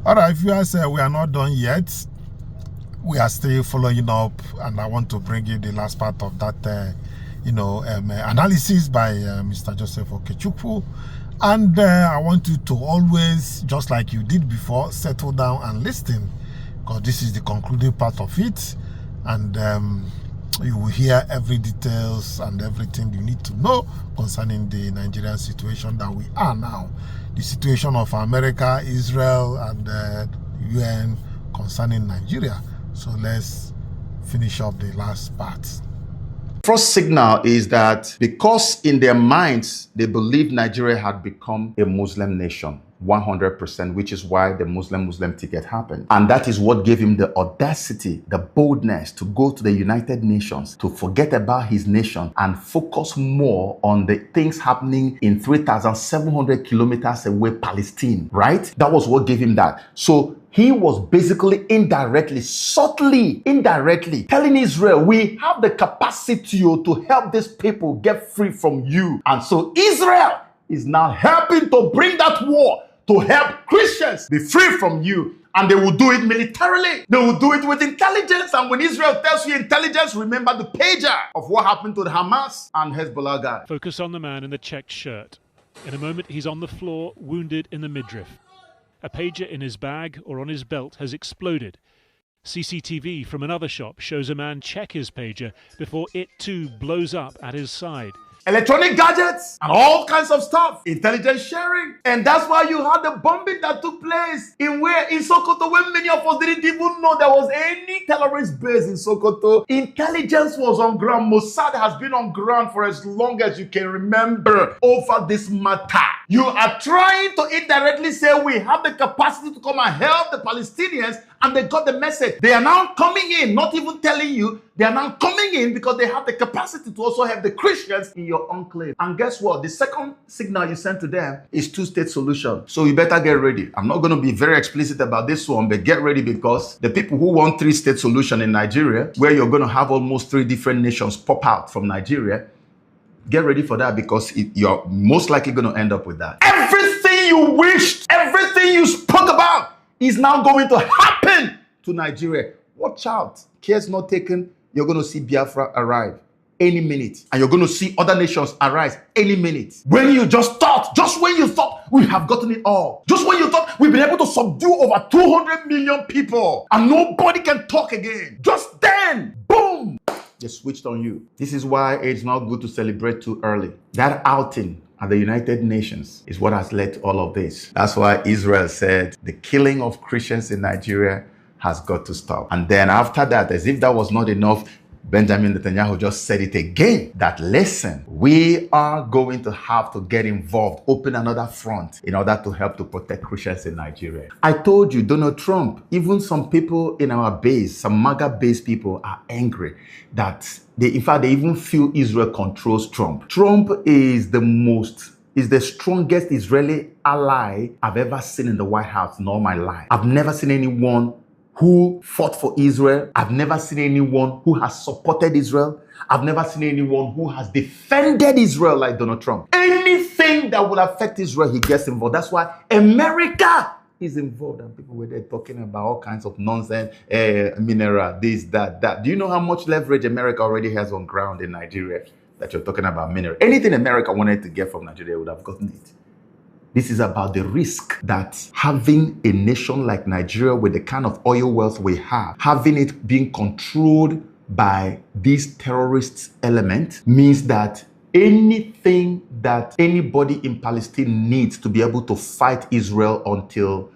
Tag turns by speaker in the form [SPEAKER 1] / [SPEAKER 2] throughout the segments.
[SPEAKER 1] All right, viewers, we are not done yet. We are still following up, and I want to bring you the last part of that, analysis by Mr. Joseph Okechukwu. And I want you to always, just like you did before, settle down and listen, because this is the concluding part of it, and you will hear every details and everything you need to know concerning the Nigerian situation that we are now. The situation of America, Israel, and UN concerning Nigeria. So let's finish up the last part.
[SPEAKER 2] First signal is that because in their minds, they believe Nigeria had become a Muslim nation, 100%, which is why the Muslim ticket happened. And that is what gave him the audacity, the boldness to go to the United Nations, to forget about his nation and focus more on the things happening in 3,700 kilometers away, Palestine, right? That was what gave him that. So he was basically indirectly, subtly, indirectly telling Israel, we have the capacity to help these people get free from you. And so Israel is now helping to bring that war to help Christians be free from you. And they will do it militarily. They will do it with intelligence. And when Israel tells you intelligence, remember the pager of what happened to the Hamas and Hezbollah guy.
[SPEAKER 3] Focus on the man in the checked shirt. In a moment, he's on the floor, wounded in the midriff. A pager in his bag or on his belt has exploded. CCTV from another shop shows a man check his pager before it too blows up at his side.
[SPEAKER 2] Electronic gadgets and all kinds of stuff, intelligence sharing. And that's why you had the bombing that took place in Sokoto, where many of us didn't even know there was any terrorist base in Sokoto. Intelligence was on ground. Mossad has been on ground for as long as you can remember over this matter. You are trying to indirectly say we have the capacity to come and help the Palestinians, and they got the message. They are now coming in, not even telling you. They are now coming in because they have the capacity to also help the Christians in your enclave. And guess what? The second signal you sent to them is two-state solution. So you better get ready. I'm not going to be very explicit about this one, but get ready, because the people who want three-state solution in Nigeria, where you're going to have almost 3 different nations pop out from Nigeria, get ready for that, because you're most likely going to end up with that. Everything you wished, everything you spoke about is now going to happen to Nigeria. Watch out. Cares not taken. You're going to see Biafra arrive any minute. And you're going to see other nations arise any minute. When you just when you thought we have gotten it all, just when you thought we've been able to subdue over 200 million people and nobody can talk again, just then, boom, they switched on you. This is why it's not good to celebrate too early. That outing at the United Nations is what has led to all of this. That's why Israel said the killing of Christians in Nigeria has got to stop. And then after that, as if that was not enough, Benjamin Netanyahu just said it again, that listen, we are going to have to get involved, open another front in order to help to protect Christians in Nigeria. I told you, Donald Trump, even some people in our base, some MAGA-based people are angry that they even feel Israel controls Trump. Trump is the strongest Israeli ally I've ever seen in the White House in all my life. I've never seen anyone who fought for Israel. I've never seen anyone who has supported Israel. I've never seen anyone who has defended Israel like Donald Trump. Anything that will affect Israel, he gets involved. That's why America is involved. And people were there talking about all kinds of nonsense, mineral, this, that. Do you know how much leverage America already has on ground in Nigeria that you're talking about mineral? Anything America wanted to get from Nigeria would have gotten it. This is about the risk that having a nation like Nigeria with the kind of oil wealth we have, having it being controlled by these terrorist elements, means that anything that anybody in Palestine needs to be able to fight Israel until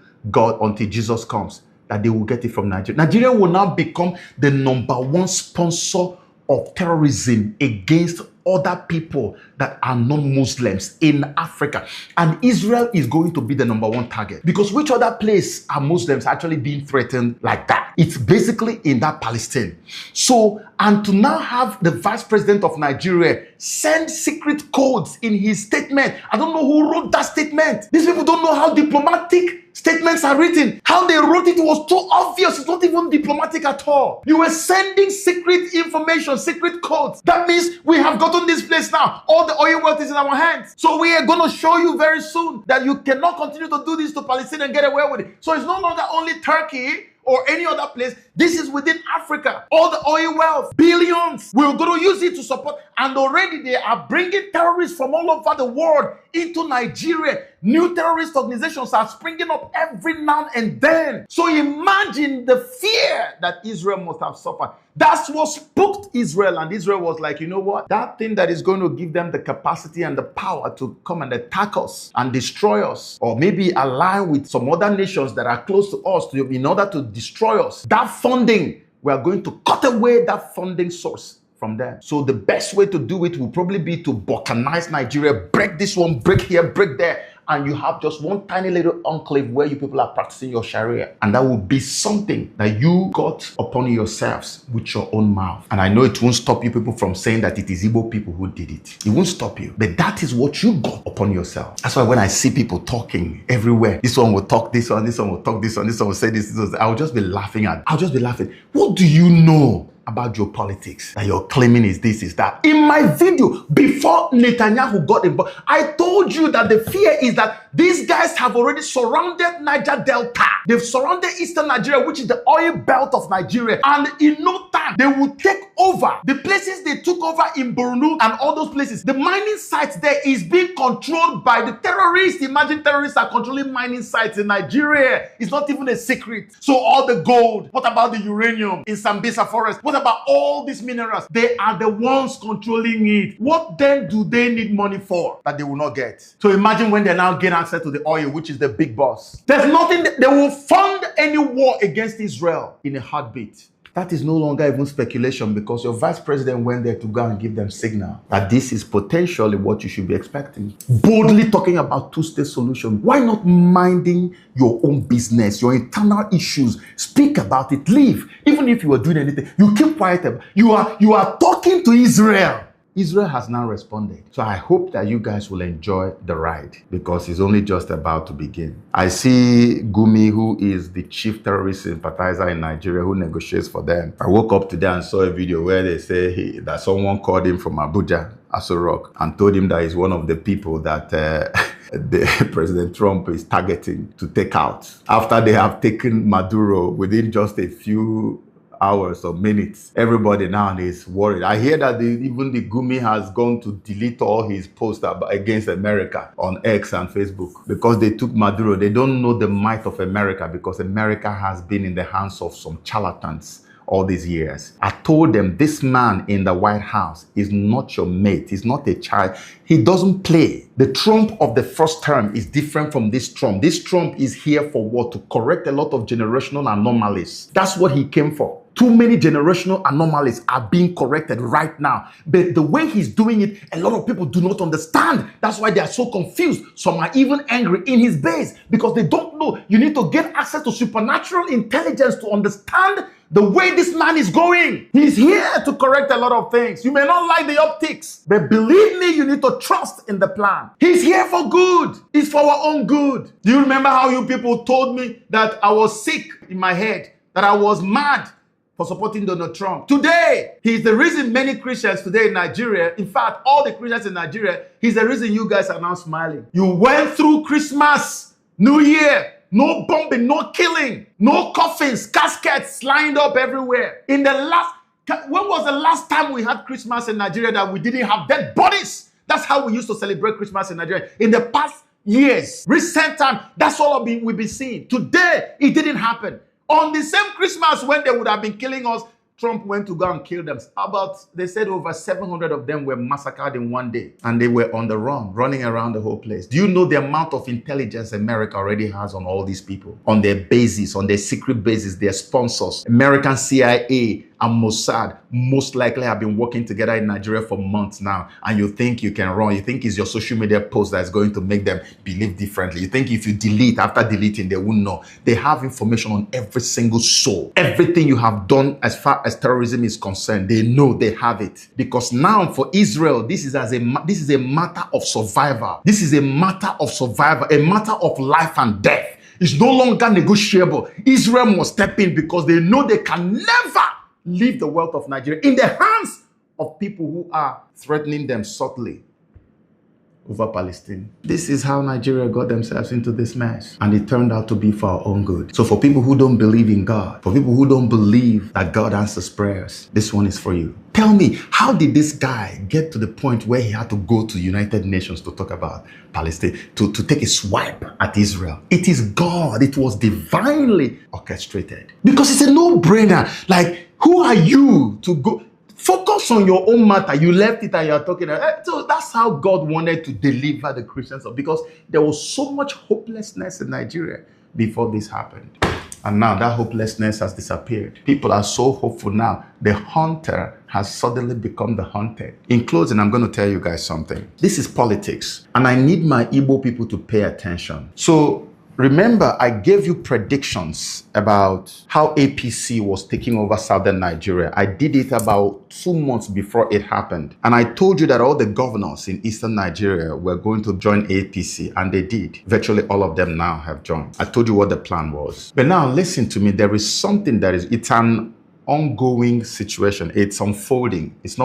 [SPEAKER 2] Jesus comes, that they will get it from Nigeria. Nigeria will now become the #1 sponsor of terrorism against other people that are non-Muslims in Africa. And Israel is going to be the #1 target, because which other place are Muslims actually being threatened like that? It's basically in that Palestine. So, and to now have the vice president of Nigeria send secret codes in his statement. I don't know who wrote that statement. These people don't know how diplomatic statements are written. How they wrote it was too obvious. It's not even diplomatic at all. You were sending secret information, secret codes. That means we have gotten this place now. All the oil wealth is in our hands. So we are going to show you very soon that you cannot continue to do this to Palestine and get away with it. So it's no longer only Turkey or any other place. This is within Africa. All the oil wealth, billions. We're going to use it to support. And already they are bringing terrorists from all over the world into Nigeria. New terrorist organizations are springing up every now and then. So imagine the fear that Israel must have suffered. That's what spooked Israel. And Israel was like, you know what? That thing that is going to give them the capacity and the power to come and attack us and destroy us, or maybe align with some other nations that are close to us in order to destroy us. That funding, we are going to cut away that funding source from them. So the best way to do it will probably be to balkanize Nigeria, break this one, break here, break there. And you have just one tiny little enclave where you people are practicing your Sharia. And that will be something that you got upon yourselves with your own mouth. And I know it won't stop you people from saying that it is Igbo people who did it. It won't stop you. But that is what you got upon yourself. That's why when I see people talking everywhere, this one will talk this one will talk this one will say this, I'll just be laughing at. I'll just be laughing. What do you know about geopolitics that you're claiming is this, is that? In my video, before Netanyahu got involved, I told you that the fear is that these guys have already surrounded Niger Delta. They've surrounded Eastern Nigeria, which is the oil belt of Nigeria. And in no time, they will take over. The places they took over in Borno and all those places, the mining sites there is being controlled by the terrorists. Imagine terrorists are controlling mining sites in Nigeria. It's not even a secret. So all the gold, what about the uranium in Sambisa forest? What about all these minerals? They are the ones controlling it. What then do they need money for that they will not get? So imagine when they now gain access to the oil, which is the big boss. There's nothing, they will fund any war against Israel in a heartbeat. That is no longer even speculation, because your vice president went there to go and give them signal that this is potentially what you should be expecting. Boldly talking about two-state solution. Why not minding your own business, your internal issues? Speak about it, leave. Even if you are doing anything, you keep quiet. You are talking to Israel. Israel has now responded. So I hope that you guys will enjoy the ride, because it's only just about to begin. I see Gumi, who is the chief terrorist sympathizer in Nigeria, who negotiates for them. I woke up today and saw a video where they say that someone called him from Abuja, Aso Rock, and told him that he's one of the people that President Trump is targeting to take out. After they have taken Maduro within just a few hours or minutes, everybody now is worried. I hear that even the Gumi has gone to delete all his posts against America on X and Facebook because they took Maduro. They don't know the might of America, because America has been in the hands of some charlatans all these years. I told them, this man in the White House is not your mate. He's not a child. He doesn't play. The Trump of the first term is different from this Trump. This Trump is here for what? To correct a lot of generational anomalies. That's what he came for. Too many generational anomalies are being corrected right now. But the way he's doing it, a lot of people do not understand. That's why they are so confused. Some are even angry in his base because they don't know. You need to get access to supernatural intelligence to understand the way this man is going. He's here to correct a lot of things. You may not like the optics, but believe me, you need to trust in the plan. He's here for good. It's for our own good. Do you remember how you people told me that I was sick in my head, that I was mad for supporting Donald Trump? Today, he's the reason many Christians today in Nigeria, in fact, all the Christians in Nigeria, he's the reason you guys are now smiling. You went through Christmas, New Year, no bombing, no killing, no coffins, caskets lined up everywhere. When was the last time we had Christmas in Nigeria that we didn't have dead bodies? That's how we used to celebrate Christmas in Nigeria. In the past years, recent time, that's all we've been seeing. Today, it didn't happen. On the same Christmas when they would have been killing us, Trump went to go and kill them. They said over 700 of them were massacred in one day. And they were on the run, running around the whole place. Do you know the amount of intelligence America already has on all these people? On their bases, on their secret bases, their sponsors. American CIA and Mossad most likely have been working together in Nigeria for months now, and you think you can run. You think it's your social media post that's going to make them believe differently. You think if you delete, after deleting, they won't know. They have information on every single soul. Everything you have done as far as terrorism is concerned, they know, they have it. Because now for Israel, this is a matter of survival. This is a matter of survival, a matter of life and death. It's no longer negotiable. Israel must step in because they know they can never leave the wealth of Nigeria in the hands of people who are threatening them subtly over Palestine. This is how Nigeria got themselves into this mess. And it turned out to be for our own good. So for people who don't believe in God, for people who don't believe that God answers prayers, this one is for you. Tell me, how did this guy get to the point where he had to go to United Nations to talk about Palestine, to take a swipe at Israel? It is God. It was divinely orchestrated. Because it's a no-brainer. Like, who are you to go? Focus on your own matter. You left it and you're talking. So that's how God wanted to deliver the Christians, because there was so much hopelessness in Nigeria before this happened. And now that hopelessness has disappeared. People are so hopeful now. The hunter has suddenly become the hunted. In closing, I'm going to tell you guys something. This is politics, and I need my Igbo people to pay attention. So remember, I gave you predictions about how APC was taking over southern Nigeria. I did it about 2 months before it happened. And I told you that all the governors in eastern Nigeria were going to join APC, and they did. Virtually all of them now have joined. I told you what the plan was. But now listen to me, there is something it's an ongoing situation. It's unfolding. It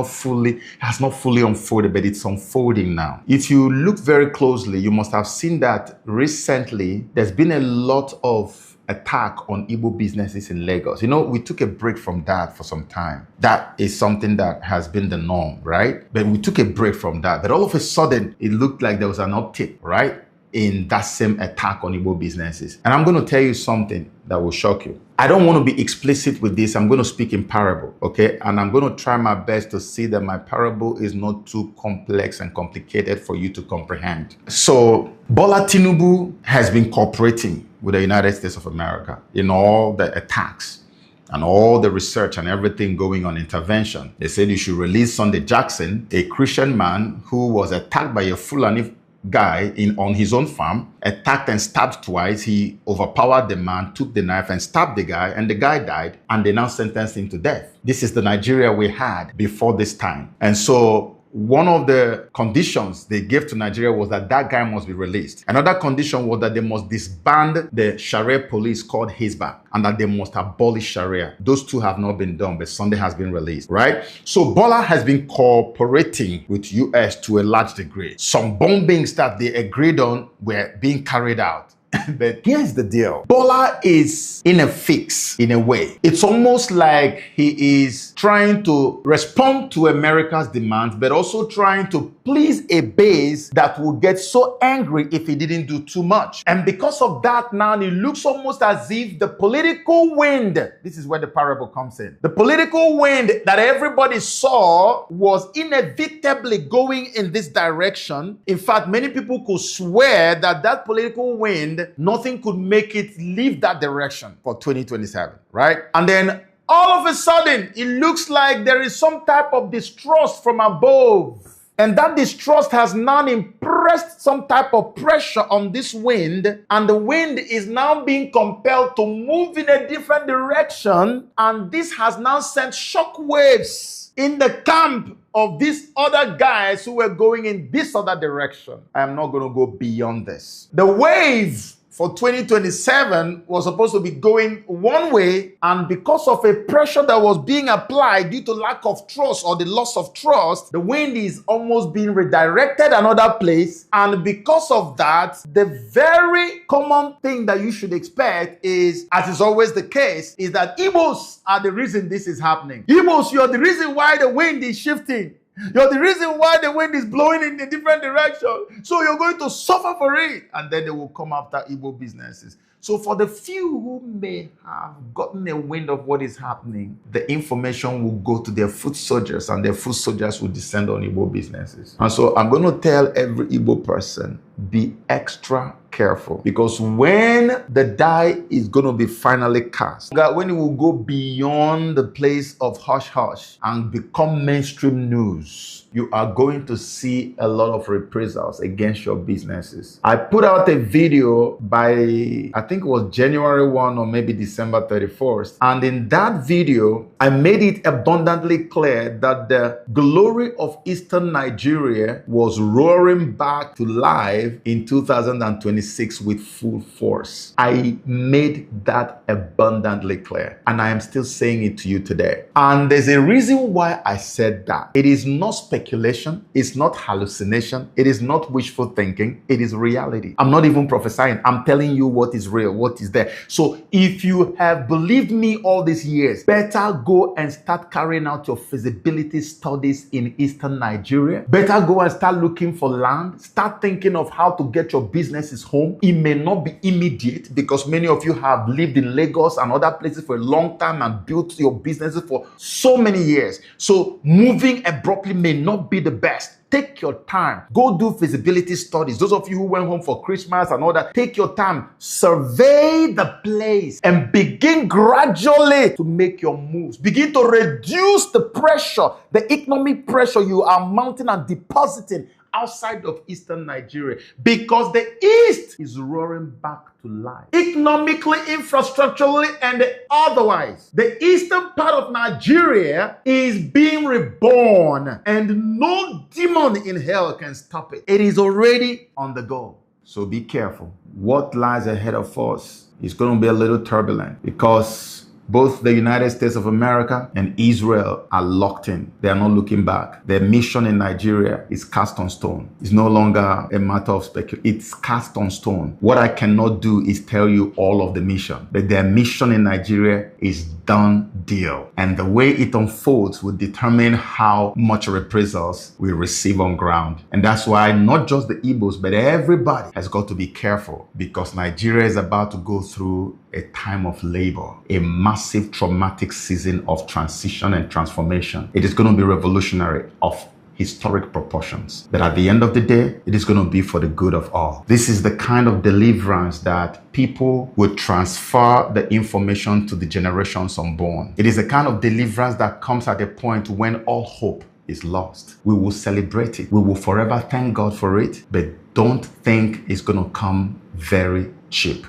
[SPEAKER 2] has not fully unfolded, but it's unfolding now. If you look very closely, you must have seen that recently there's been a lot of attack on Igbo businesses in Lagos. You know, we took a break from that for some time. That is something that has been the norm, right? But we took a break from that. But all of a sudden, it looked like there was an uptick, right, in that same attack on Igbo businesses. And I'm going to tell you something that will shock you. I don't want to be explicit with this. I'm going to speak in parable, okay? And I'm going to try my best to see that my parable is not too complex and complicated for you to comprehend. So Bola Tinubu has been cooperating with the United States of America in all the attacks and all the research and everything going on, intervention. They said you should release Sunday Jackson, a Christian man who was attacked by a Fulani guy on his own farm, attacked and stabbed twice. He overpowered the man, took the knife and stabbed the guy, and the guy died, and they now sentenced him to death. This is the Nigeria we had before this time. And so one of the conditions they gave to Nigeria was that that guy must be released. Another condition was that they must disband the Sharia police called Hizbah, and that they must abolish Sharia. Those two have not been done, but Sunday has been released, right? So Bola has been cooperating with US to a large degree. Some bombings that they agreed on were being carried out. But here's the deal. Bola is in a fix, in a way. It's almost like he is trying to respond to America's demands, but also trying to please a base that will get so angry if he didn't do too much. And because of that, now it looks almost as if the political wind, this is where the parable comes in. The political wind that everybody saw was inevitably going in this direction. In fact, many people could swear that that political wind, nothing could make it leave that direction for 2027, right? And then all of a sudden, it looks like there is some type of distrust from above. And that distrust has now impressed some type of pressure on this wind. And the wind is now being compelled to move in a different direction. And this has now sent shockwaves in the camp of these other guys who were going in this other direction. I am not going to go beyond this. The wave for 2027 was supposed to be going one way, and because of a pressure that was being applied due to lack of trust or the loss of trust, the wind is almost being redirected another place. And because of that, the very common thing that you should expect is, as is always the case, is that Igbos are the reason this is happening. Igbos, you're the reason why the wind is shifting. You're the reason why the wind is blowing in a different direction. So you're going to suffer for it. And then they will come after Igbo businesses. So for the few who may have gotten a wind of what is happening, the information will go to their foot soldiers, and their foot soldiers will descend on Igbo businesses. And so I'm going to tell every Igbo person, be extra careful. careful, because when the die is going to be finally cast, God, when it will go beyond the place of hush hush and become mainstream news, you are going to see a lot of reprisals against your businesses. I put out a video by, I think it was January 1 or maybe December 31st. And in that video, I made it abundantly clear that the glory of Eastern Nigeria was roaring back to life in 2026 with full force. I made that abundantly clear, and I am still saying it to you today. And there's a reason why I said that. It is not speculation, it's not hallucination, it is not wishful thinking, it is reality. I'm not even prophesying, I'm telling you what is real, what is there. So if you have believed me all these years, better go and start carrying out your feasibility studies in Eastern Nigeria. Better go and start looking for land. Start thinking of how to get your businesses home. It may not be immediate, because many of you have lived in Lagos and other places for a long time and built your businesses for so many years. So moving abruptly may not be the best. Take your time. Go do feasibility studies. Those of you who went home for Christmas and all that, take your time. Survey the place and begin gradually to make your moves. Begin to reduce the pressure, the economic pressure you are mounting and depositing outside of Eastern Nigeria, because the East is roaring back to life. Economically, infrastructurally, and otherwise, the eastern part of Nigeria is being reborn, and no demon in hell can stop it. It is already on the go. So be careful. What lies ahead of us is going to be a little turbulent, because both the United States of America and Israel are locked in. They are not looking back. Their mission in Nigeria is cast on stone. It's no longer a matter of speculation. It's cast on stone. What I cannot do is tell you all of the mission, but their mission in Nigeria is done deal. And the way it unfolds will determine how much reprisals we receive on ground. And that's why not just the Igbos, but everybody has got to be careful, because Nigeria is about to go through a time of labor, a massive traumatic season of transition and transformation. It is going to be revolutionary, of historic proportions. But at the end of the day, it is going to be for the good of all. This is the kind of deliverance that people will transfer the information to the generations unborn. It is a kind of deliverance that comes at a point when all hope is lost. We will celebrate it. We will forever thank God for it, but don't think it's going to come very cheap.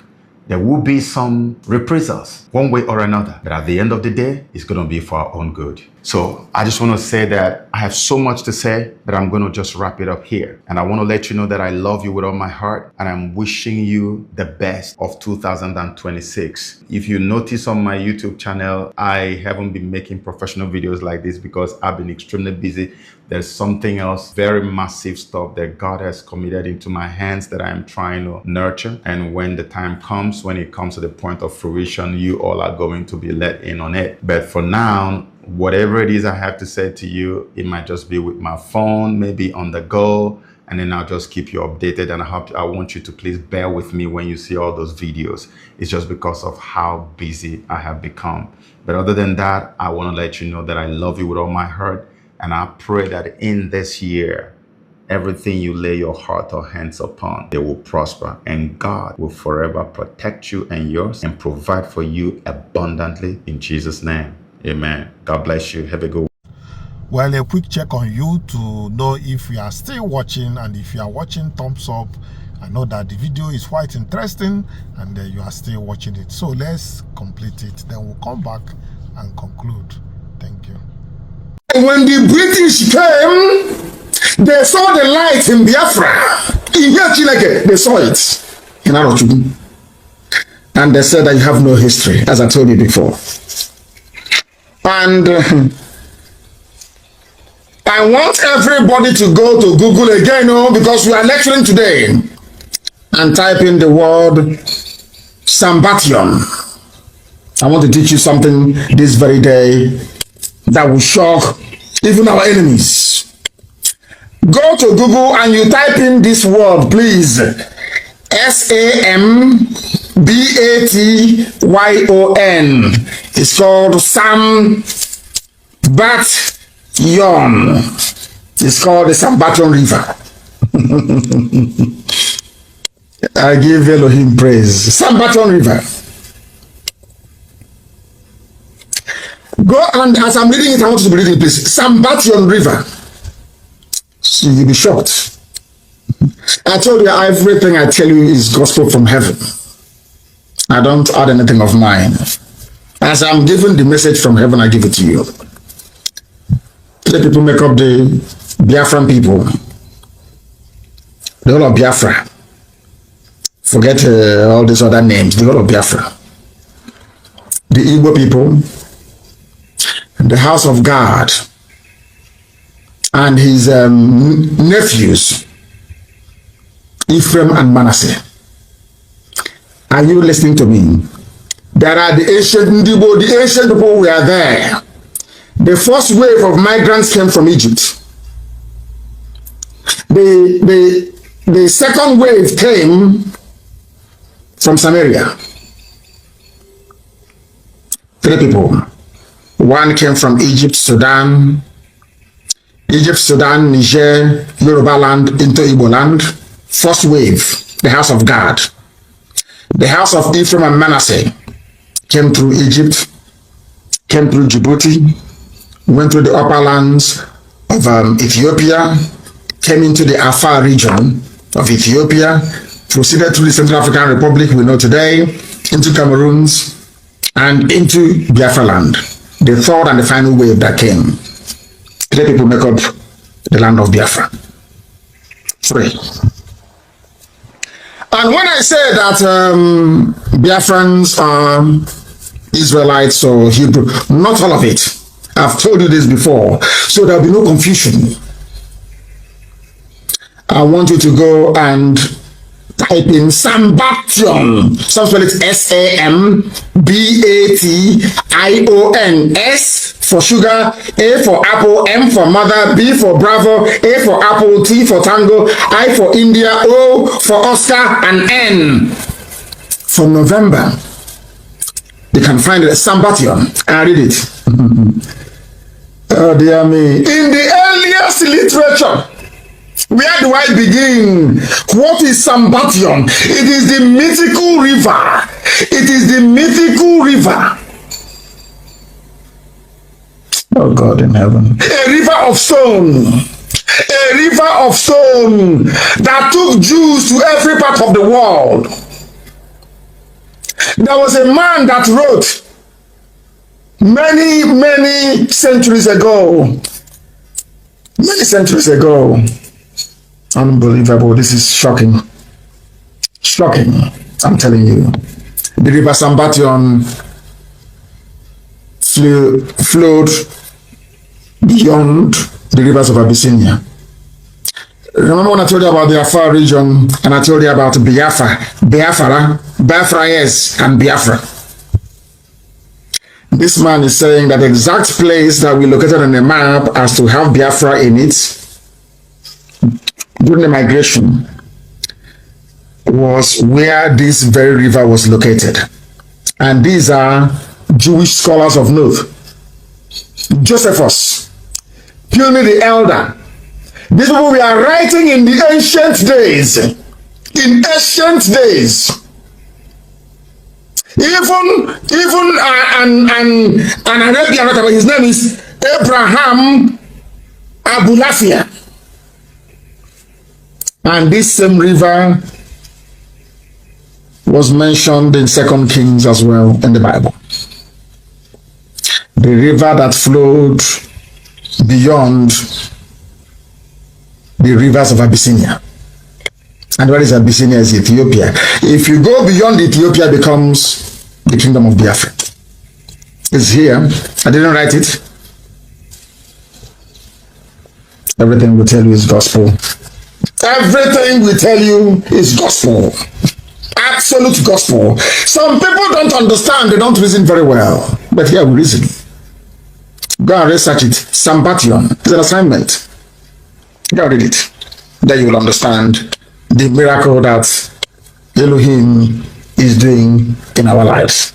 [SPEAKER 2] There will be some reprisals one way or another, but at the end of the day, it's going to be for our own good. So I just want to say that I have so much to say, but I'm going to just wrap it up here. And I want to let you know that I love you with all my heart, and I'm wishing you the best of 2026. If you notice on my YouTube channel, I haven't been making professional videos like this because I've been extremely busy. There's something else, very massive stuff that God has committed into my hands that I'm trying to nurture. And when the time comes, when it comes to the point of fruition, you all are going to be let in on it. But for now, whatever it is I have to say to you, it might just be with my phone, maybe on the go, and then I'll just keep you updated. And I want you to please bear with me when you see all those videos. It's just because of how busy I have become. But other than that, I want to let you know that I love you with all my heart. And I pray that in this year, everything you lay your heart or hands upon, they will prosper. And God will forever protect you and yours and provide for you abundantly in Jesus' name. Amen. God bless you. Have a good one.
[SPEAKER 1] Well, a quick check on you to know if you are still watching, and if you are watching, thumbs up. I know that the video is quite interesting and you are still watching it. So let's complete it. Then we'll come back and conclude. Thank you.
[SPEAKER 4] When the British came, they saw the light in Biafra. In Chile, they saw it in Arochukwu. And they said that you have no history, as I told you before. And I want everybody to go to Google again, because we are lecturing today, and type in the word Sambation. I want to teach you something this very day that will shock even our enemies. Go to Google and you type in this word, please. Sambation. It's called Sambation. It's called the Sambation River. I give Elohim praise. Sambaton River. Go and as I'm reading it, I want you to be reading it, please. Sambaton River. So you'll be shocked. I told you everything I tell you is gospel from heaven. I don't add anything of mine. As I'm giving the message from heaven, I give it to you. Let people make up the Biafran people. The whole of Biafra. Forget all these other names. The whole of Biafra. The Igbo people. The house of God. And his nephews. Ephraim and Manasseh. Are you listening to me? There are the ancient Ndibo, the ancient people were there. The first wave of migrants came from Egypt. The second wave came from Samaria. 3 people. One came from Egypt, Sudan, Niger, Yoruba land into Igbo land. First wave, the house of God. The house of Ephraim and Manasseh came through Egypt, came through Djibouti, went through the upper lands of Ethiopia, came into the Afar region of Ethiopia, proceeded through the Central African Republic we know today, into Cameroons, and into Biafra land. The third and the final wave that came. 3 people make up the land of Biafra. 3. And when I say that Biafrans are Israelites or Hebrew, not all of it. I've told you this before, so there'll be no confusion. I want you to go and type in Sambatyon. Some spell it S-A-M-B-A-T-I-O-N. S for sugar, A for apple, M for mother, B for bravo, A for apple, T for tango, I for India, O for Oscar, and N for November. You can find it at Sambatyon. I read it. Oh dear me. In the earliest literature, where do I begin? What is Sambatyon? It is the mythical river. It is the mythical river. Oh God in heaven. A river of stone. A river of stone that took Jews to every part of the world. There was a man that wrote many centuries ago. Many centuries ago. Unbelievable. This is shocking. Shocking. I'm telling you. The river Sambatyon flowed beyond the rivers of Abyssinia. Remember when I told you about the Afar region and I told you about Biafra, yes, and Biafra. This man is saying that the exact place that we located on the map as to have Biafra in it during the migration was where this very river was located. And these are Jewish scholars of note. Josephus, Pliny the Elder. These people we are writing in the ancient days. In ancient days. Even an Arabian writer, his name is Abraham Abulafia. And this same river was mentioned in 2 Kings as well in the Bible. The river that flowed beyond the rivers of Abyssinia. And where is Abyssinia? Is Ethiopia. If you go beyond Ethiopia, it becomes the kingdom of Biafra. It's here. I didn't write it. Everything we tell you is gospel. Everything we tell you is gospel. Absolute gospel. Some people don't understand. They don't reason very well. But here we reason. Go and research it. Sambatyon. It's an assignment. Go read it. Then you will understand the miracle that Elohim is doing in our lives.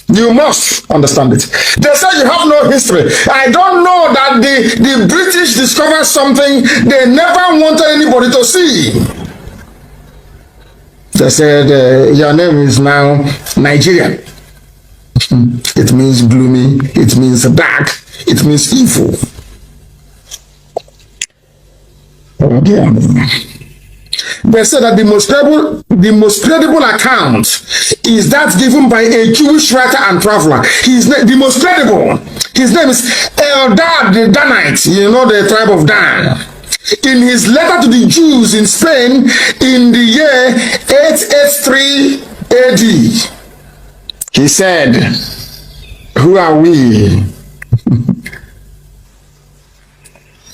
[SPEAKER 4] You must understand it. They say you have no history. I don't know that the British discovered something they never wanted anybody to see. They said, your name is now Nigerian. It means gloomy, it means dark, it means evil. Okay. They said that the most credible account is that given by a Jewish writer and traveler. The most credible. His name is Eldad the Danite, the tribe of Dan. In his letter to the Jews in Spain in the year 883 AD, he said, "Who are we?"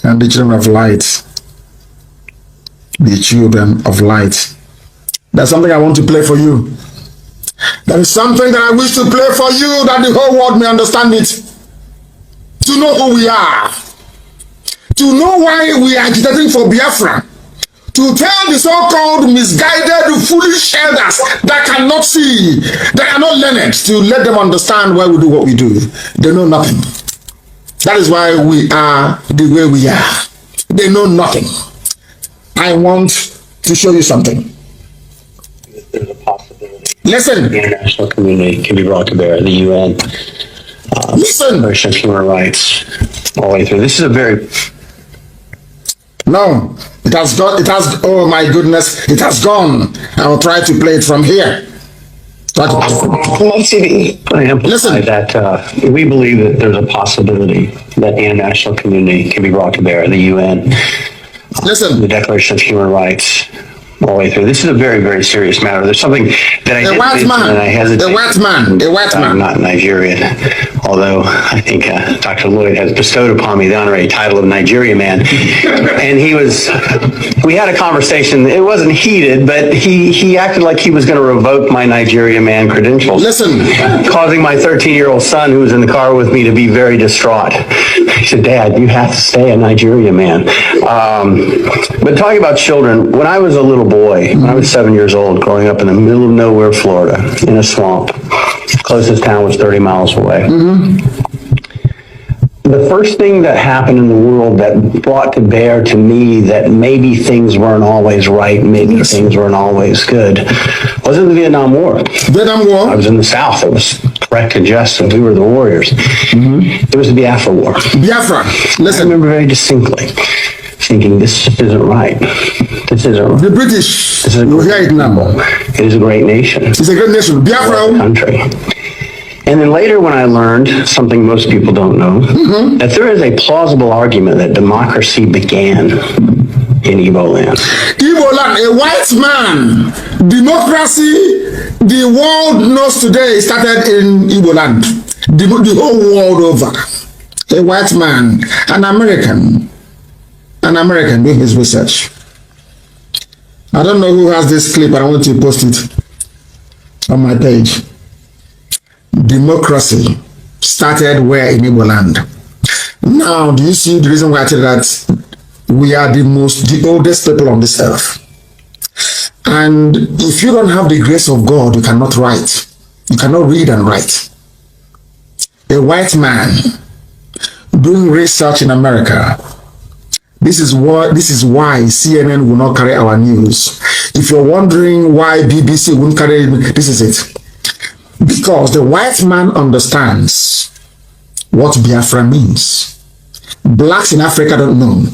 [SPEAKER 4] And the children of light. The children of light. That's something I want to play for you. That is something that I wish to play for you, that the whole world may understand it. To know who we are. To know why we are agitating for Biafra. To tell the so-called misguided, foolish elders that cannot see, that are not learned, to let them understand why we do what we do. They know nothing. That is why we are the way we are. They know nothing. I want to show you something.
[SPEAKER 5] There's a possibility.
[SPEAKER 4] Listen.
[SPEAKER 5] The international community can be brought to bear. The UN.
[SPEAKER 4] Listen.
[SPEAKER 5] Declaration of Human Rights. All the way through. This is a very.
[SPEAKER 4] No, it has gone. It has. Oh my goodness, it has gone. I will try to play it from here.
[SPEAKER 5] Let's see.
[SPEAKER 4] Listen.
[SPEAKER 5] That we believe that there's a possibility that the international community can be brought to bear. The UN.
[SPEAKER 4] Listen.
[SPEAKER 5] The Declaration of Human Rights. All the way through. This is a very, very serious matter. There's something that I did mention and I hesitate.
[SPEAKER 4] The white man. The white man.
[SPEAKER 5] I'm not Nigerian, although I think Dr. Lloyd has bestowed upon me the honorary title of Nigerian man. And we had a conversation. It wasn't heated, but he acted like he was going to revoke my Nigerian man credentials.
[SPEAKER 4] Listen.
[SPEAKER 5] Causing my 13-year-old son, who was in the car with me, to be very distraught. He said, "Dad, you have to stay a Nigerian man." But talking about children, when I was a little boy, when I was 7 years old, growing up in the middle of nowhere, Florida, in a swamp, closest town was 30 miles away. The first thing that happened in the world that brought to bear to me that maybe things weren't always right, maybe things weren't always good, was in the Vietnam War.
[SPEAKER 4] Vietnam War?
[SPEAKER 5] I was in the South. It was correct and just, and we were the warriors. It was the Biafra War.
[SPEAKER 4] Biafra. Listen.
[SPEAKER 5] I remember very distinctly thinking, this isn't right. This isn't right.
[SPEAKER 4] The British.
[SPEAKER 5] This is
[SPEAKER 4] you hear it now.
[SPEAKER 5] It is a great nation.
[SPEAKER 4] It's a great nation. Biafra.
[SPEAKER 5] Country. And then later when I learned, something most people don't know, that there is a plausible argument that democracy began in Igbo land.
[SPEAKER 4] Igbo land, a white man. Democracy, the world knows today, started in Igbo land. The whole world over. A white man, an American doing his research. I don't know who has this clip, but I want to post it on my page. Democracy started where in Igbo land. Now, do you see the reason why I tell you that we are the oldest people on this earth? And if you don't have the grace of God, you cannot write. You cannot read and write. A white man doing research in America. This is why CNN will not carry our news. If you're wondering why BBC won't carry it, this is it. Because the white man understands what Biafra means. Blacks in Africa don't know.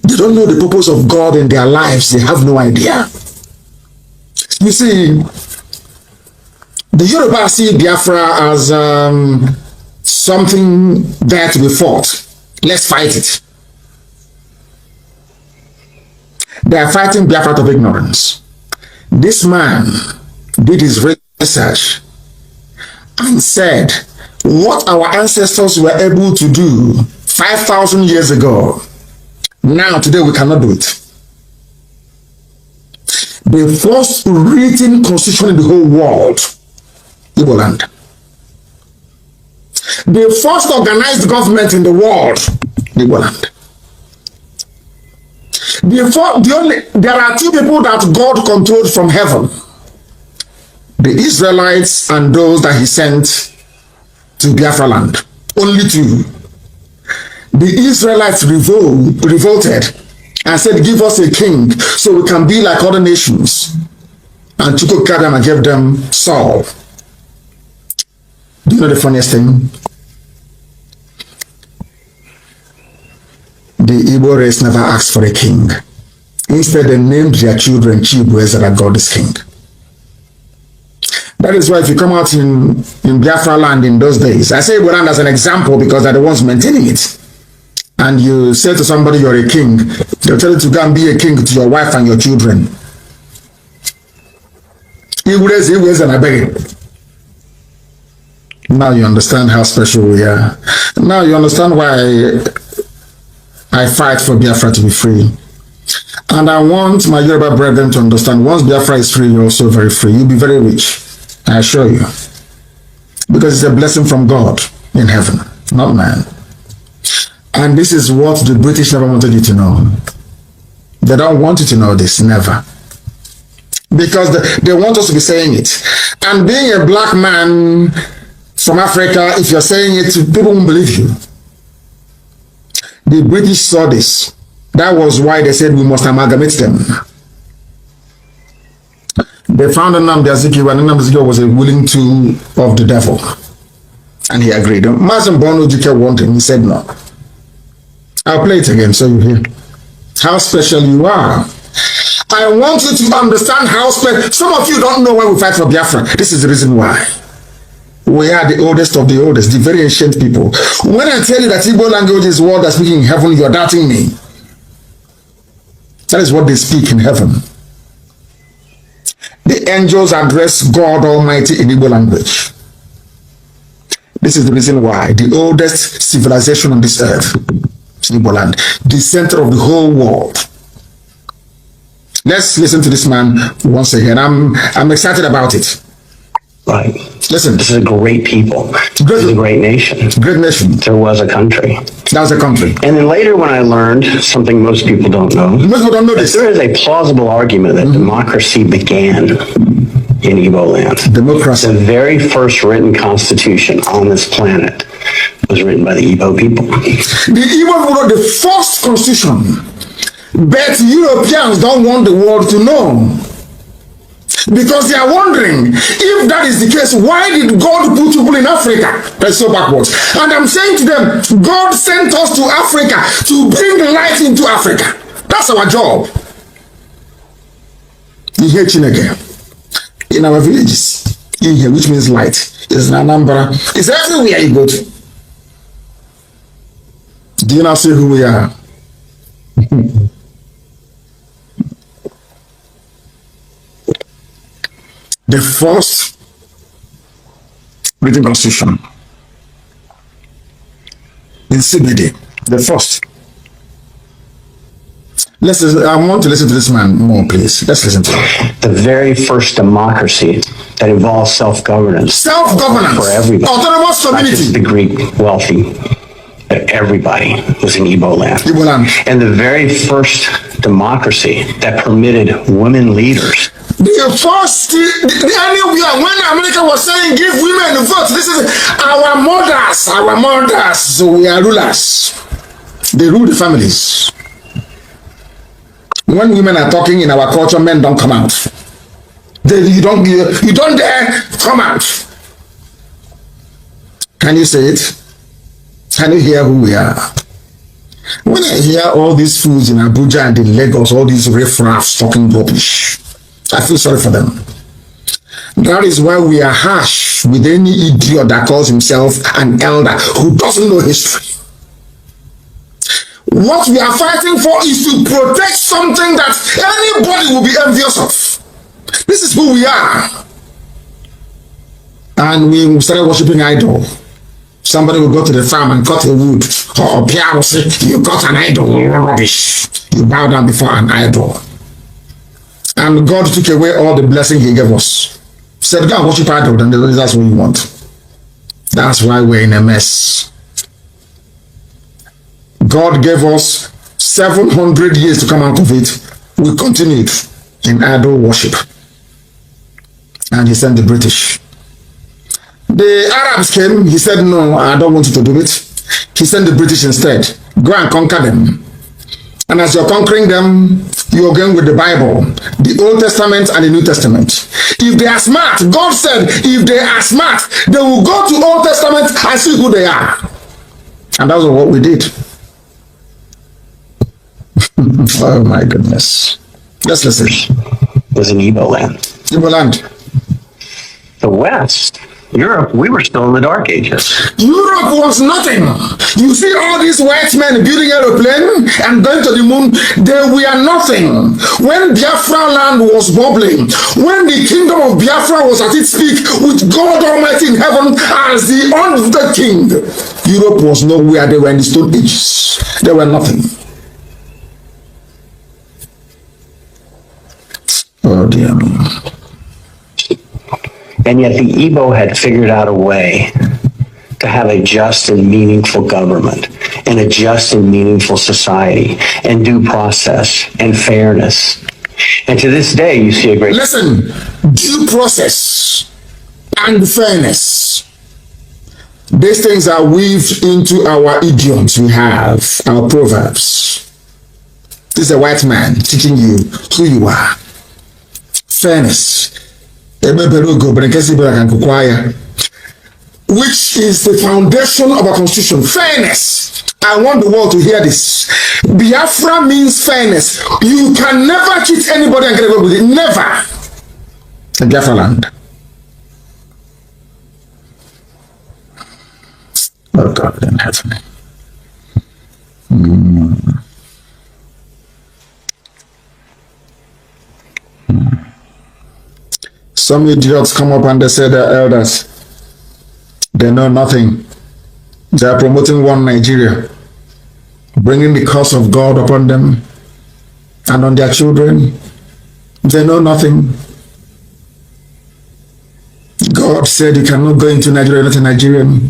[SPEAKER 4] They don't know the purpose of God in their lives. They have no idea. You see, the Yoruba see Biafra as something there to be fought. Let's fight it. They are fighting Biafra out of ignorance. This man did his research and said what our ancestors were able to do 5,000 years ago. Now, today, we cannot do it. The first written constitution in the whole world, Igbo land. The first organized government in the world, Igbo land. There are two people that God controlled from heaven. The Israelites and those that he sent to Biafra land. Only two. The Israelites revolted and said, give us a king so we can be like other nations. and Chuko carried them and gave them Saul. Do you know the funniest thing? The Igbo race never asked for a king. Instead, they named their children Chibueze, that God is king. That is why if you come out in Biafra land in those days, I say Igbo land as an example because they're the ones maintaining it. And you say to somebody you're a king, they'll tell you to go and be a king to your wife and your children. Igbo and I beg. Now you understand how special we are. Now you understand why I fight for Biafra to be free. And I want my Yoruba brethren to understand, once Biafra is free, you're also very free. You'll be very rich, I assure you. Because it's a blessing from God in heaven, not man. And this is what the British never wanted you to know. They don't want you to know this, never. Because they want us to be saying it. And being a black man from Africa, if you're saying it, people won't believe you. The British saw this. That was why they said we must amalgamate them. They found Nnamdi Azikiwe, and Nnamdi Azikiwe was a willing tool of the devil. And he agreed. Mazen Bono Jike wanted him, he said no. I'll play it again so you hear how special you are. I want you to understand how special. Some of you don't know why we fight for Biafra. This is the reason why. We are the oldest of the oldest, the very ancient people. When I tell you that Igbo language is what they're speaking in heaven, you're doubting me. That is what they speak in heaven. The angels address God Almighty in Igbo language. This is the reason why the oldest civilization on this earth, Igbo land, the center of the whole world. Let's listen to this man once again. I'm excited about it.
[SPEAKER 5] Right.
[SPEAKER 4] Listen.
[SPEAKER 5] This is a great people. This is a great nation.
[SPEAKER 4] Great nation.
[SPEAKER 5] There was a country.
[SPEAKER 4] That was a country.
[SPEAKER 5] And then later when I learned something most people don't know,
[SPEAKER 4] most people don't know this.
[SPEAKER 5] There is a plausible argument that democracy began in Igbo land.
[SPEAKER 4] Democracy.
[SPEAKER 5] The very first written constitution on this planet was written by the Igbo people.
[SPEAKER 4] The Igbo wrote the first constitution, but Europeans don't want the world to know. Because they are wondering, if that is the case, why did God put people in Africa? That's so backwards. And I'm saying to them, God sent us to Africa to bring light into Africa. That's our job. You hear Chineke? In our villages, in here, which means light. It's in Anambra. It's everywhere you go to. Do you now see who we are? The first written constitution in CBD, the first. I want to listen to this man more, please. Let's listen to him.
[SPEAKER 5] The very first democracy that involves self-governance.
[SPEAKER 4] Self-governance.
[SPEAKER 5] For everybody.
[SPEAKER 4] Autonomous community.
[SPEAKER 5] Not just the Greek wealthy. Everybody was in Igbo land.
[SPEAKER 4] Igbo land.
[SPEAKER 5] And the very first democracy that permitted women leaders.
[SPEAKER 4] The first, anywhere when America was saying give women the vote, this is our mothers, so we are rulers. They rule the families. When women are talking in our culture, men don't come out. You don't dare come out. Can you say it? Can you hear who we are? When I hear all these fools in Abuja and in Lagos, all these riffraffs talking rubbish, I feel sorry for them. That is why we are harsh with any idiot that calls himself an elder who doesn't know history. What we are fighting for is to protect something that anybody will be envious of. This is who we are. And we started worshiping idol. Somebody will go to the farm and cut a wood. Or Pierre will say, you got an idol, rubbish. You bow down before an idol. And God took away all the blessing he gave us. He said, go and worship idol, and that's what you want. That's why we're in a mess. God gave us 700 years to come out of it. We continued in idol worship. And he sent the British. The Arabs came, he said, no, I don't want you to do it. He sent the British instead. Go and conquer them. And as you're conquering them, you're going with the Bible, the Old Testament and the New Testament. If they are smart, God said, if they are smart, they will go to Old Testament and see who they are. And that's what we did. Oh my goodness. Let's listen.
[SPEAKER 5] Was in Igbo land.
[SPEAKER 4] Igbo land.
[SPEAKER 5] The West, Europe, we were still in the Dark Ages.
[SPEAKER 4] Europe was nothing. You see all these white men building aeroplane and going to the moon, they were nothing. When Biafra land was bubbling, when the kingdom of Biafra was at its peak with God Almighty in heaven as the king, Europe was nowhere. They were in the Stone Ages. They were nothing. Oh dear me.
[SPEAKER 5] And yet the Igbo had figured out a way to have a just and meaningful government and a just and meaningful society and due process and fairness. And to this day, you see a great...
[SPEAKER 4] Listen, due process and fairness. These things are weaved into our idioms we have, our proverbs. This is a white man teaching you who you are. Fairness. Which is the foundation of our constitution. Fairness. I want the world to hear this. Biafra means fairness. You can never cheat anybody and get away with it. Never. In Biafra land. Oh God in heaven. Some idiots come up and they say they're elders. They know nothing. They are promoting one Nigeria, bringing the curse of God upon them and on their children. They know nothing. God said you cannot go into Nigeria, not a Nigerian.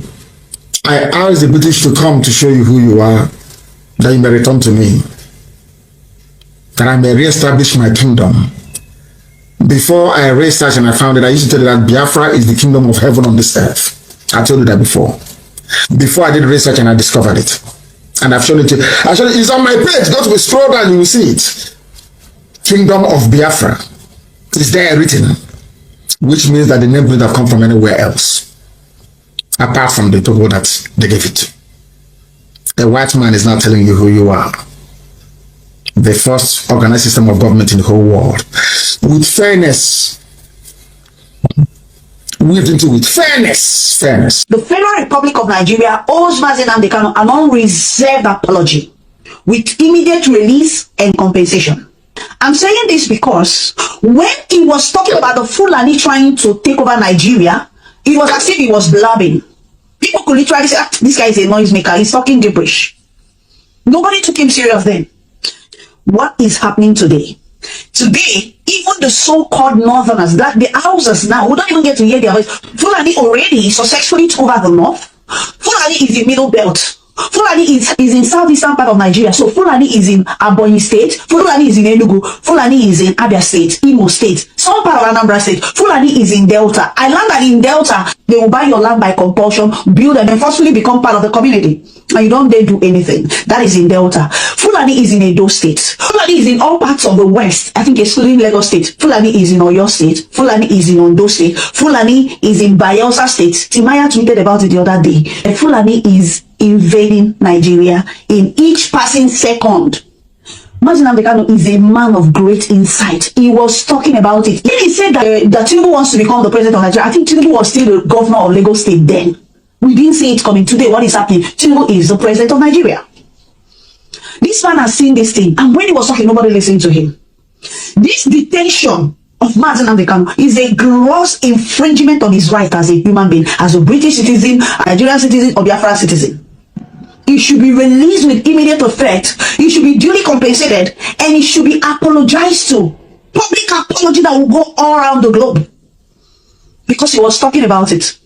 [SPEAKER 4] I asked the British to come to show you who you are, that you may return to me, that I may re-establish my kingdom. Before I researched and I found it, I used to tell you that Biafra is the kingdom of heaven on this earth. I told you that before. Before I did research and I discovered it. And I've shown it to you. Actually, it's on my page. Go to scroll down, you will see it. Kingdom of Biafra. It's there written. Which means that the name couldn't have come from anywhere else. Apart from the people that they gave it to. The white man is not telling you who you are. The first organized system of government in the whole world. With fairness. Weaved into with fairness. Fairness.
[SPEAKER 6] The Federal Republic of Nigeria owes Mazi Nnamdi Kanu an unreserved apology with immediate release and compensation. I'm saying this because when he was talking about the Fulani trying to take over Nigeria, it was as if he was blabbing. People could literally say, this guy is a noisemaker, he's talking gibberish. Nobody took him serious then. What is happening today? Today, even the so-called northerners, that the houses now, we don't even get to hear their voice. Fulani already successfully took over the north. Fulani is in middle belt. Fulani is in southeastern part of Nigeria. So Fulani is in Ebonyi State. Fulani is in Enugu. Fulani is in Abia State, Imo State, some part of Anambra State. Fulani is in Delta. I learned that in Delta, they will buy your land by compulsion, build them, and forcefully become part of the community. And you don't dare do anything. That is in Delta. Fulani is in Edo State. Fulani is in all parts of the West. I think excluding Lagos State. Fulani is in Oyo State. Fulani is in Ondo State. Fulani is in Bayelsa State. Timaya tweeted about it the other day. And Fulani is invading Nigeria in each passing second. Mazi Nnamdi Kanu is a man of great insight. He was talking about it. He said that Tinubu wants to become the president of Nigeria. I think Tinubu was still the governor of Lagos State then. We didn't see it coming. Today, what is happening? Tinubu is the president of Nigeria. This man has seen this thing, and when he was talking, nobody listened to him. This detention of Mazi Nnamdi Kanu is a gross infringement on his right as a human being, as a British citizen, a Nigerian citizen, or Biafra citizen. He should be released with immediate effect. He should be duly compensated, and he should be apologized to. Public apology that will go all around the globe. Because he was talking about it.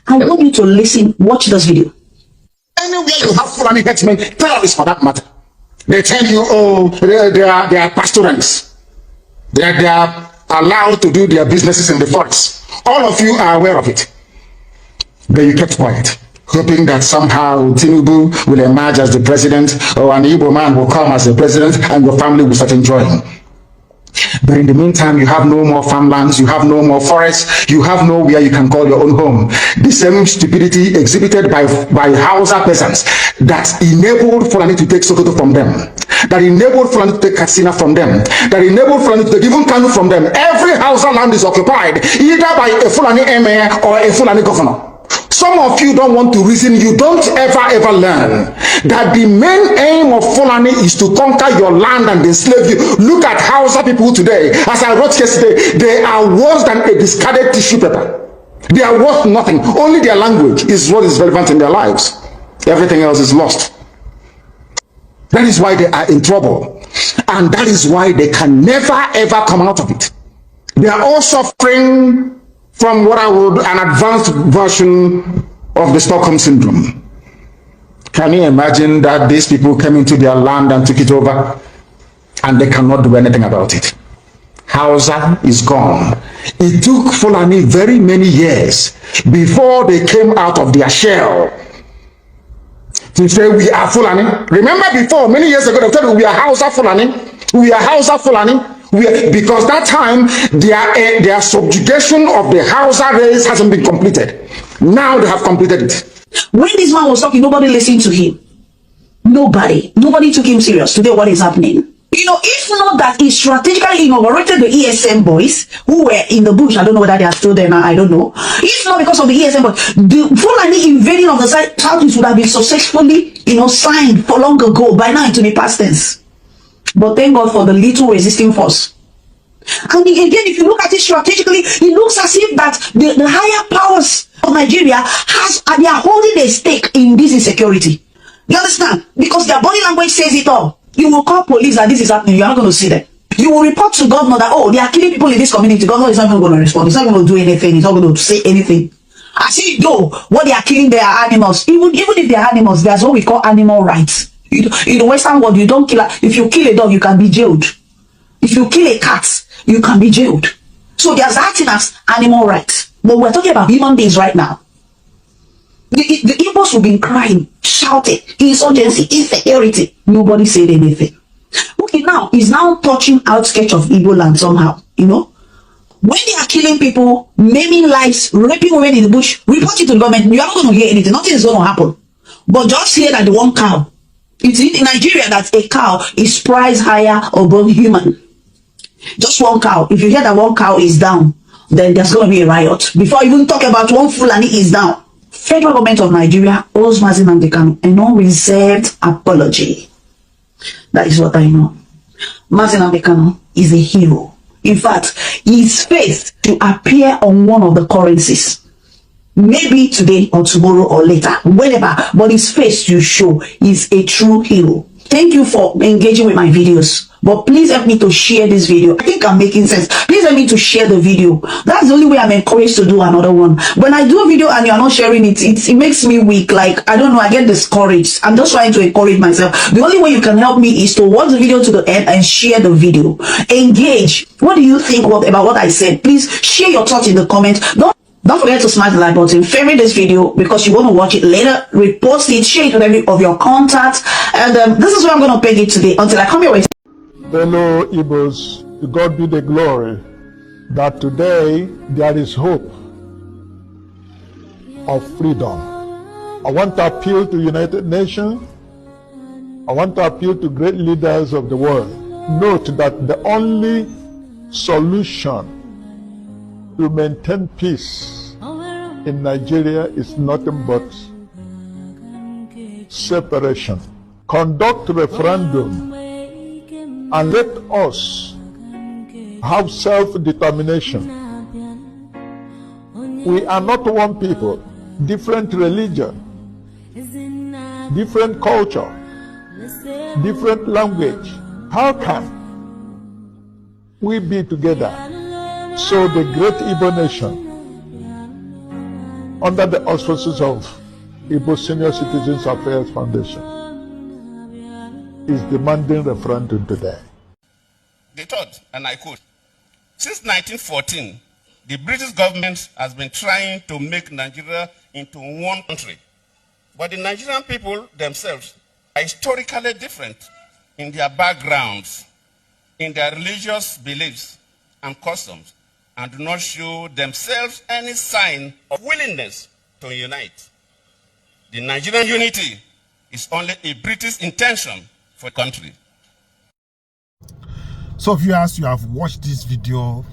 [SPEAKER 6] I want you to listen, watch this video.
[SPEAKER 4] Anywhere you have Fulani headsmen, terrorists for that matter, they tell you, oh, they are pastoralists. They are allowed to do their businesses in the forest. All of you are aware of it. But you kept quiet. hoping that somehow Tinubu will emerge as the president, or an Igbo man will come as the president, and your family will start enjoying. But in the meantime, you have no more farmlands, you have no more forests, you have nowhere you can call your own home. The same stupidity exhibited by Hausa peasants that enabled Fulani to take Sokoto from them, that enabled Fulani to take Katsina from them, that enabled Fulani to take even Kanu from them. Every Hausa land is occupied either by a Fulani emir or a Fulani governor. Some of you don't want to reason. You don't ever learn that the main aim of Fulani is to conquer your land and enslave you. Look at Hausa people today. As I wrote yesterday, they are worse than a discarded tissue paper. They are worth nothing. Only their language is what is relevant in their lives. Everything else is lost. That is why they are in trouble. And that is why they can never ever come out of it. They are all suffering from what I would an advanced version of the Stockholm syndrome. Can you imagine that these people came into their land and took it over and they cannot do anything about it? Hausa is gone. It took Fulani very many years before they came out of their shell to say we are Fulani. Remember before, many years ago, they told you we are Hausa Fulani, we are Hausa Fulani. Because that time their subjugation of the Hausa race hasn't been completed. Now they have completed it.
[SPEAKER 6] When this man was talking, nobody listened to him. Nobody took him serious. Today, what is happening? You know, if not that he strategically inaugurated the ESM boys who were in the bush, I don't know whether they are still there now, I don't know. If not because of the ESM boys, the Fulani invading of the Southeast would have been successfully, signed for long ago. By now, it will be past tense. But thank God for the little resisting force. And again, if you look at it strategically, it looks as if that the higher powers of Nigeria they are holding a stake in this insecurity. You understand? Because their body language says it all. You will call police that this is happening. You are not going to see them. You will report to governor that, oh, they are killing people in this community. Governor is not even going to respond. He's not going to do anything. He's not going to say anything. As if though what they are killing, they are animals. Even if they are animals, there's what we call animal rights. In the Western world, you don't kill if you kill a dog, you can be jailed. If you kill a cat, you can be jailed. So there's acting as animal rights. But we're talking about human beings right now. The Igbos will be crying, shouting, insurgency, insecurity. Nobody said anything. Okay, now it's now touching outskirts of Igbo land somehow. When they are killing people, maiming lives, raping women in the bush, report it to the government. You are not going to hear anything. Nothing is going to happen. But just hear that the one cow. It's in Nigeria that a cow is priced higher above human. Just one cow. If you hear that one cow is down, then there's going to be a riot. Before you even talk about one Fulani is down. Federal government of Nigeria owes Mazi Nnamdi Kanu an unreserved apology. That is what I know. Mazi Nnamdi Kanu is a hero. In fact, his face to appear on one of the currencies. Maybe today or tomorrow or later, whenever, but his face to show is a true hero. Thank you for engaging with my videos, but please help me to share this video. I think I'm making sense. Please help me to share the video. That's the only way I'm encouraged to do another one. When I do a video and you're not sharing it, it makes me weak. Like, I don't know, I get discouraged. I'm just trying to encourage myself. The only way you can help me is to watch the video to the end and share the video. Engage. What do you think about what I said? Please share your thoughts in the comments. Don't forget to smash the like button, favorite this video because you want to watch it later, repost it, share it with every of your contacts, and this is where I'm going to peg it today until I come your way.
[SPEAKER 1] Fellow Igbos, to God be the glory that today there is hope of freedom. I want to appeal to United Nations. I want to appeal to great leaders of the world. Note that the only solution to maintain peace in Nigeria is nothing but separation. Conduct referendum and let us have self-determination. We are not one people, different religion, different culture, different language. How can we be together? So the great Igbo nation, under the auspices of Igbo Senior Citizens Affairs Foundation, is demanding referendum today.
[SPEAKER 7] They thought, and I quote, since 1914, the British government has been trying to make Nigeria into one country. But the Nigerian people themselves are historically different in their backgrounds, in their religious beliefs and customs, and do not show themselves any sign of willingness to unite. The Nigerian unity is only a British intention for the country.
[SPEAKER 1] So viewers, you have watched this video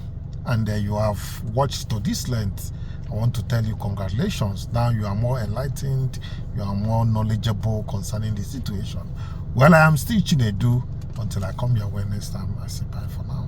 [SPEAKER 1] and you have watched to this length. I want to tell you congratulations. Now you are more enlightened, you are more knowledgeable concerning the situation. Well, I am still Chinedu. Until I come your way next time, I say bye for now.